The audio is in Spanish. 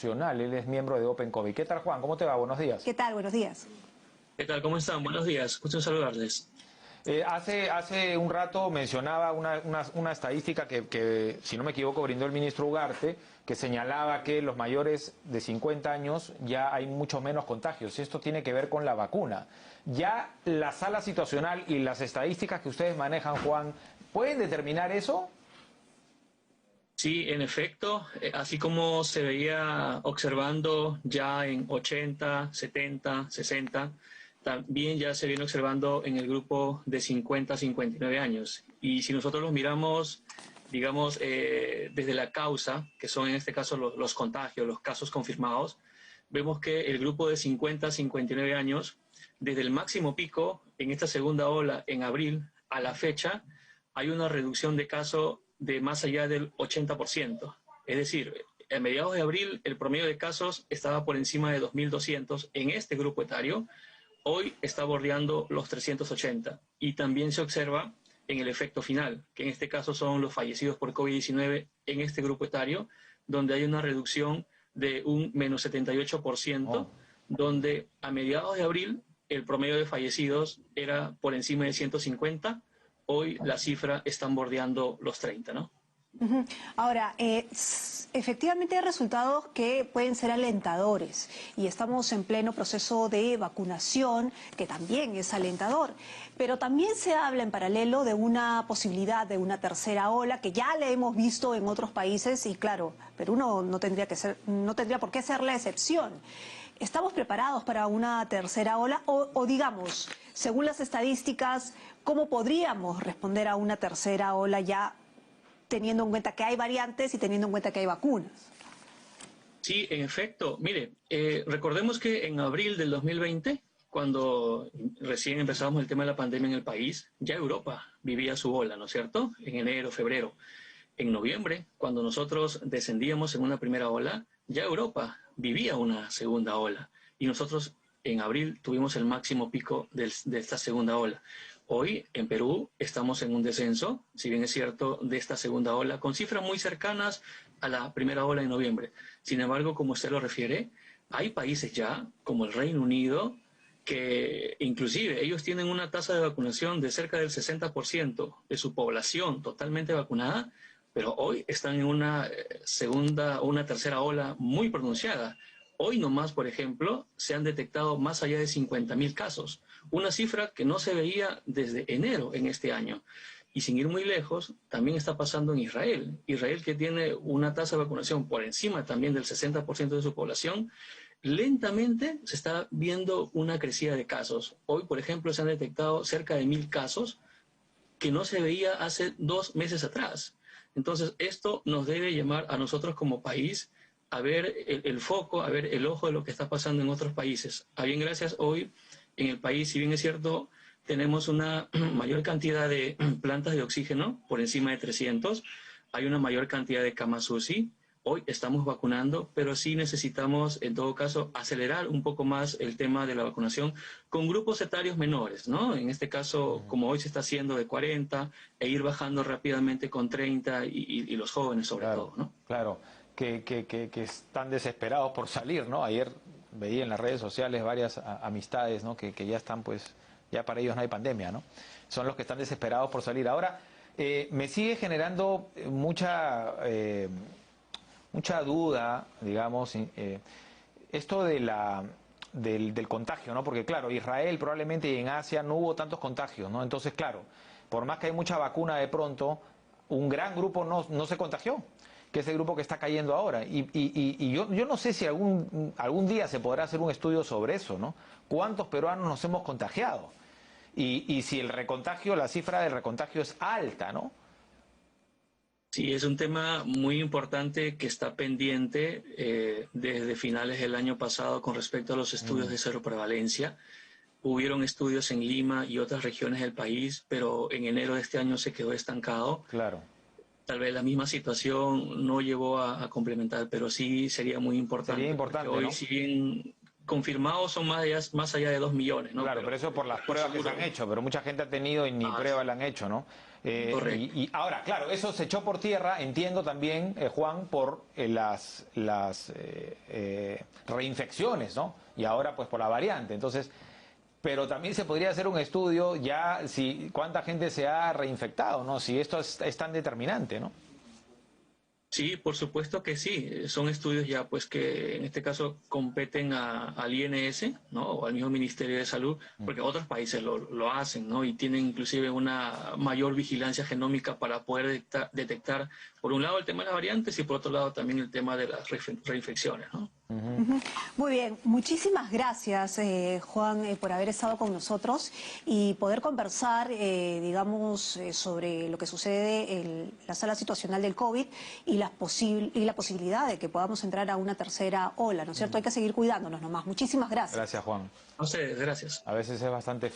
Nacional, él es miembro de Open COVID. ¿Qué tal, Juan? ¿Cómo te va? Buenos días. ¿Qué tal? Buenos días. ¿Qué tal? ¿Cómo están? Buenos días. Gusto en saludarles. Hace un rato mencionaba una estadística que, si no me equivoco, brindó el ministro Ugarte, que señalaba que los mayores de 50 años ya hay mucho menos contagios. Esto tiene que ver con la vacuna. ¿Ya la sala situacional y las estadísticas que ustedes manejan, Juan, pueden determinar eso? Sí, en efecto, así como se veía observando ya en 80, 70, 60, también ya se viene observando en el grupo de 50 a 59 años. Y si nosotros los miramos, digamos, desde la causa, que son en este caso los contagios, los casos confirmados, vemos que el grupo de 50 a 59 años, desde el máximo pico en esta segunda ola en abril a la fecha, hay una reducción de casos de más allá del 80%. Es decir, a mediados de abril el promedio de casos estaba por encima de 2.200 en este grupo etario. Hoy está bordeando los 380 y también se observa en el efecto final, que en este caso son los fallecidos por COVID-19 en este grupo etario, donde hay una reducción de un menos 78%, donde a mediados de abril el promedio de fallecidos era por encima de 150, hoy la cifra están bordeando los 30, ¿no? Ahora, efectivamente hay resultados que pueden ser alentadores y estamos en pleno proceso de vacunación, que también es alentador, pero también se habla en paralelo de una posibilidad de una tercera ola que ya le hemos visto en otros países y claro, Perú no tendría por qué ser la excepción. ¿Estamos preparados para una tercera ola o digamos, según las estadísticas, cómo podríamos responder a una tercera ola ya teniendo en cuenta que hay variantes y teniendo en cuenta que hay vacunas? Sí, en efecto. Mire, recordemos que en abril del 2020, cuando recién empezamos el tema de la pandemia en el país, ya Europa vivía su ola, ¿no es cierto? En enero, febrero. En noviembre, cuando nosotros descendíamos en una primera ola, ya Europa vivía una segunda ola. Y nosotros en abril tuvimos el máximo pico de esta segunda ola. Hoy en Perú estamos en un descenso, si bien es cierto, de esta segunda ola, con cifras muy cercanas a la primera ola de noviembre. Sin embargo, como usted lo refiere, hay países ya, como el Reino Unido, que inclusive ellos tienen una tasa de vacunación de cerca del 60% de su población totalmente vacunada, pero hoy están en una segunda o una tercera ola muy pronunciada. Hoy nomás, por ejemplo, se han detectado más allá de 50.000 casos, una cifra que no se veía desde enero en este año. Y sin ir muy lejos, también está pasando en Israel. Israel, que tiene una tasa de vacunación por encima también del 60% de su población, lentamente se está viendo una crecida de casos. Hoy, por ejemplo, se han detectado cerca de 1.000 casos que no se veía hace 2 meses atrás. Entonces, esto nos debe llamar a nosotros como país a ver el foco, a ver el ojo de lo que está pasando en otros países. A bien gracias, hoy en el país, si bien es cierto, tenemos una mayor cantidad de plantas de oxígeno, por encima de 300, hay una mayor cantidad de camas UCI. Hoy estamos vacunando, pero sí necesitamos, en todo caso, acelerar un poco más el tema de la vacunación con grupos etarios menores, ¿no? En este caso, como hoy se está haciendo de 40, e ir bajando rápidamente con 30 y los jóvenes sobre todo, ¿no? Claro, que están desesperados por salir, ¿no? Ayer veía en las redes sociales varias amistades, ¿no? Que ya están, pues, ya para ellos no hay pandemia, ¿no? Son los que están desesperados por salir. Ahora, me sigue generando mucha duda, digamos, esto del contagio, ¿no? Porque claro, Israel probablemente y en Asia no hubo tantos contagios, ¿no? Entonces, claro, por más que hay mucha vacuna de pronto, un gran grupo no se contagió, que es el grupo que está cayendo ahora. Y yo no sé si algún día se podrá hacer un estudio sobre eso, ¿no? ¿Cuántos peruanos nos hemos contagiado? Y si el recontagio, la cifra del recontagio es alta, ¿no? Sí, es un tema muy importante que está pendiente desde finales del año pasado con respecto a los estudios de seroprevalencia. Hubieron estudios en Lima y otras regiones del país, pero en enero de este año se quedó estancado. Claro. Tal vez la misma situación no llevó a complementar, pero sí sería muy importante. Sería importante, hoy, ¿no? si bien confirmados son más allá de 2 millones, ¿no? Claro, pero eso por las pruebas que se han hecho, pero mucha gente ha tenido y ni pruebas le han hecho, ¿no? Correcto. Y ahora, claro, eso se echó por tierra, entiendo también, Juan, por las reinfecciones, ¿no? Y ahora pues por la variante. Entonces, pero también se podría hacer un estudio ya si cuánta gente se ha reinfectado, ¿no? Si esto es tan determinante, ¿no? Sí, por supuesto que sí. Son estudios ya pues que en este caso competen al INS, ¿no? O al mismo Ministerio de Salud, porque otros países lo hacen, ¿no? Y tienen inclusive una mayor vigilancia genómica para poder detectar, por un lado, el tema de las variantes y por otro lado también el tema de las reinfecciones, ¿no? Ujú. Muy bien, muchísimas gracias Juan por haber estado con nosotros y poder conversar, digamos, sobre lo que sucede en la sala situacional del COVID y la posibilidad de que podamos entrar a una tercera ola, ¿no es cierto? Hay que seguir cuidándonos nomás. Muchísimas gracias. Gracias, Juan. A ustedes, gracias. A veces es bastante